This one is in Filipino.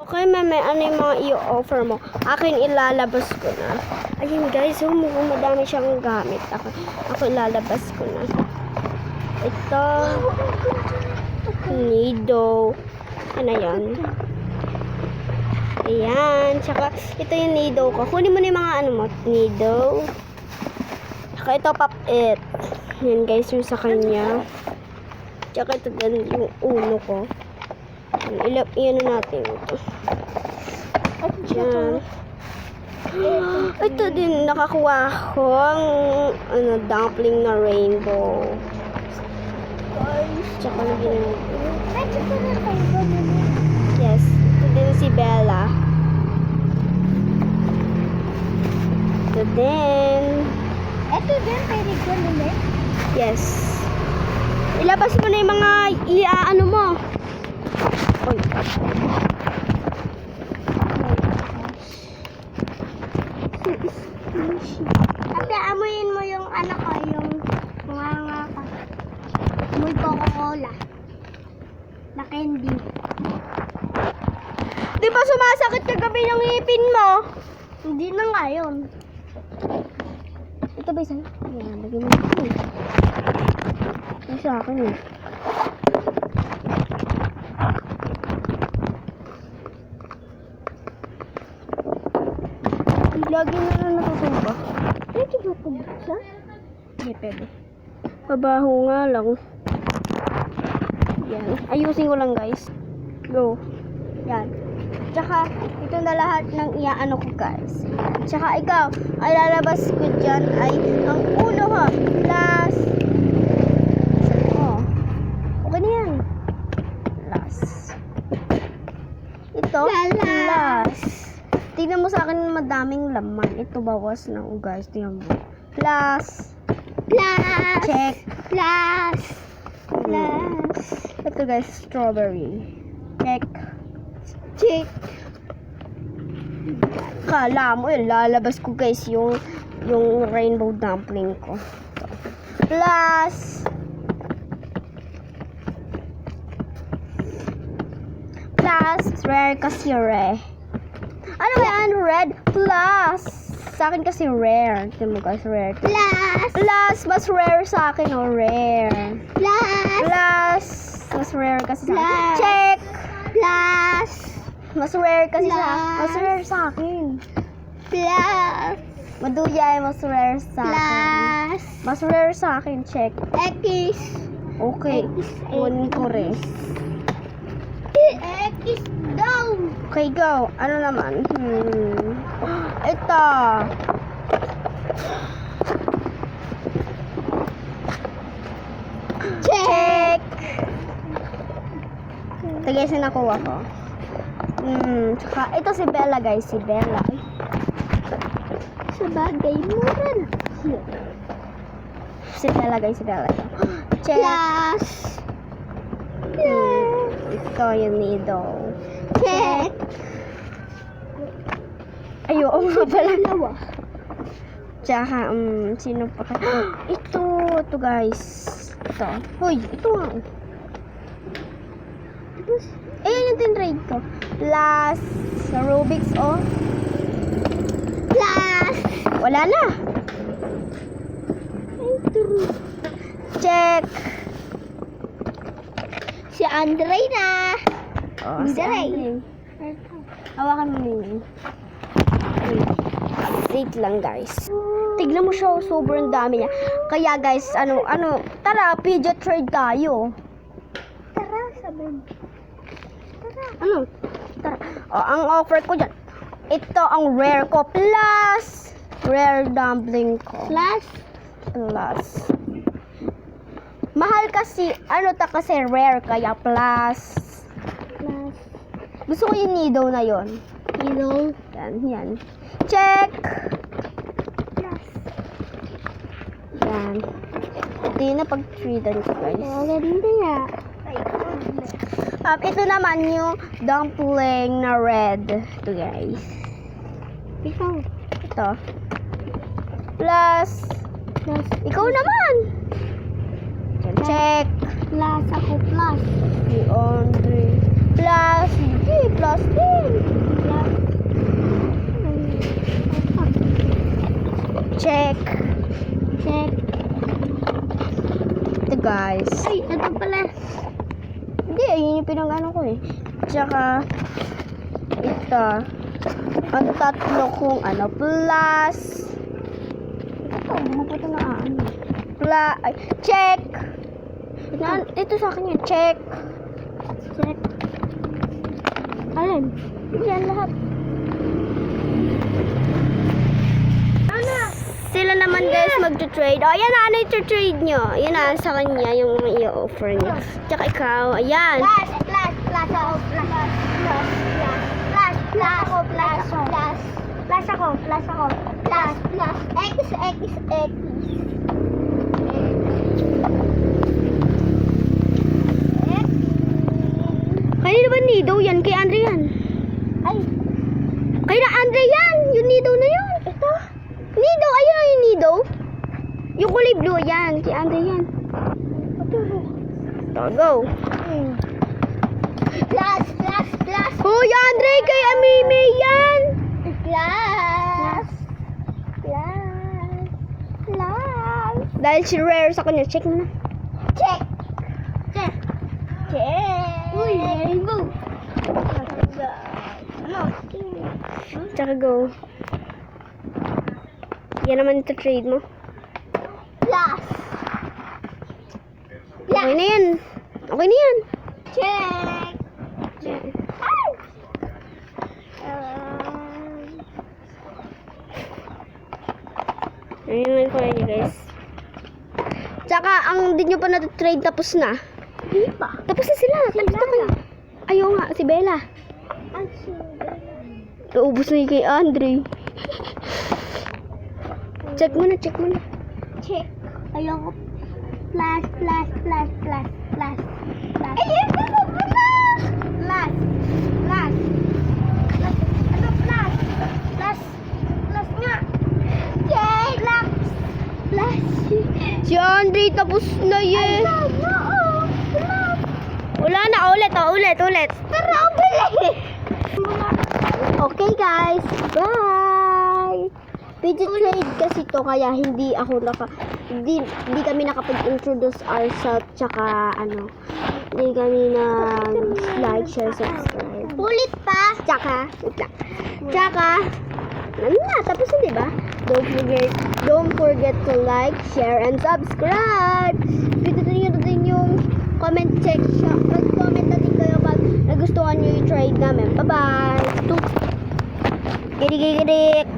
Okay, meme, ano yung mga i-offer mo? Akin ilalabas ko na. Ayun guys, mukhang madami siyang gamit. Ako ilalabas ko na. Ito. Nido. Ano yan? Ayan. Tsaka, ito yung nido ko. Kunin mo na yung mga ano mo. Nido. Tsaka ito, pop-it. Yan guys, yung sa kanya. Tsaka ito din yung ulo ko. Iyan natin ito. Ayan. Ito din, nakakuha ko ang dumpling na rainbow. Tsaka lagyan yes, ito din si Bella. Ito din. Ito din, pwede ko nila. Yes. Ilabas mo na yung mga iaano mo. Oy. Ate, amuyin mo yung ano ko, yung mga ka. Amoy Coca-Cola. Na candy. Di ba sumasakit kagabi ng ngipin mo? Hindi na ngayon. Ito ba isa? Ayan, lagyan mo ito eh. Ito sa akin eh. Lagi na lang nakasumba. Pwede ba ito buksan? Hindi pwede. Pabaho nga lang. Yan. Ayusin ko lang guys. Go. Yan. Tsaka, ito na lahat ng iaano ko guys. Tsaka ikaw, ay lalabas ko dyan ay ang ulo ha. Last. Oh. Okay na yan. Last. Ito. Last. Tingnan mo sa akin madaming laman. Ito bawas na oh guys. Tingnan mo. Plus. Plus. Check. Plus. Plus. Ito guys, strawberry. Check. Check. Kala mo, lalabas ko guys yung rainbow dumpling ko. Plus. Plus, rare kasi rare. Ano ba yan? Red plus. Sa akin kasi rare. Tignan mo guys, rare. Plus. Plus, mas rare sa akin, oh, rare. Plus. Plus, mas rare kasi sa akin. Plus. Check. Plus. Mas rare kasi Plus. mas rare sa akin. Plus. Maduyay, mas rare sa akin. Plus. Mas rare sa akin, check. X. Okay. Kunin ko rin. X daw. Okay, go. Ano naman? Ito. Check. Ito guys, yung nakuha ko. Tsaka, ito si Bella guys. Si Bella. Sa bagay, mura na. Si Bella guys. Si Bella. Check. Plus. Ito yung nido. Check. Ayo, nga pala. Dalawa. Tsaka, sino pa ka? Ito guys. Ito. Hoy, ito nga. Ayan yung tinrade ko. Plus, sa Rubik's, oh. Plus. Wala na. Check. Si Andre na. Oh, si Andre. Hawakan mo yun. Wait lang guys. Tignan mo siya, sobrang dami niya. Kaya guys, tara, fidget trade tayo. Tara, sabi. Tara. Ano? Tara. Oh, ang offer ko dyan. Ito ang rare ko. Plus, rare dumpling ko. Plus. Plus. Mahal kasi, kasi rare, kaya plus. Plus. Gusto ko yung nido na yon. Nido. Yan. Check! Plus. Yan. Ito yun na pag-treatan ko, guys. Maganda nga. Ito naman yung dumpling na red. Ito, guys. Ikaw. Ito. Plus. Plus. Ikaw naman! Check! Plus ako plus. Si Andre. Plus. Hindi, plus din. guys. Ay, ito pala. Hindi, ayun yung pinag-ano ko eh. Tsaka, ito. Ang tatlo kong ano, plus. Ito, maputo na ano. Plus, ay, check. Ito sa akin yun, check. Check. Alin? Yan lahat. Ano? Sila naman guys magto-trade. O, yan na, ano i-trade nyo? Yan na, sa kanya, yung i-offer niya. Tsaka ikaw, ayan. Plus ako, plus X. Kanino ba nido yan? Kay Andre yan. Ay, Kay na Andre yan! Yung nido na yun. Ito. Nido, ayun yung nido. Yung kulay blue, yan. Kay Andre yan. Ito, go. plus. Hoy, Andre, kay Amime yan. Plus. Dahil si Rare sa kanya, check mo na. Check. Uy, rainbow. Ano? Tsaka go. Yan naman ito trade mo. Plus. Okay na yan. Okay na yan. Check. Ay! Ayun lang ko niya guys. Tsaka ang di nyo pa na-trade tapos na. Di pa. Tapos na sila. Tapos na kayo. Ayaw nga, si Bella. Ang sugar. Naubos na yung kay Andre. Check mo na, check mo na. Check. Ayoko. Plus. Ayun na mo pala! Plus. Ano plus? Plus nga. Check. Plus. Si Andre tapos na Ay, yan. no. Plus. Wala na, ulit. Tara, bili. Okay guys, bye! Video trade kasi to kaya hindi kami nakapag-introduce ourselves tsaka hindi kami na like, share, subscribe. Ulit pa. Tsaka, ano na, tapos na diba? Don't forget to like, share, and subscribe! Pindutin nyo din yung comment section. Mag-comment natin kayo pag nagustuhan nyo yung trade namin. Bye-bye! Gidik!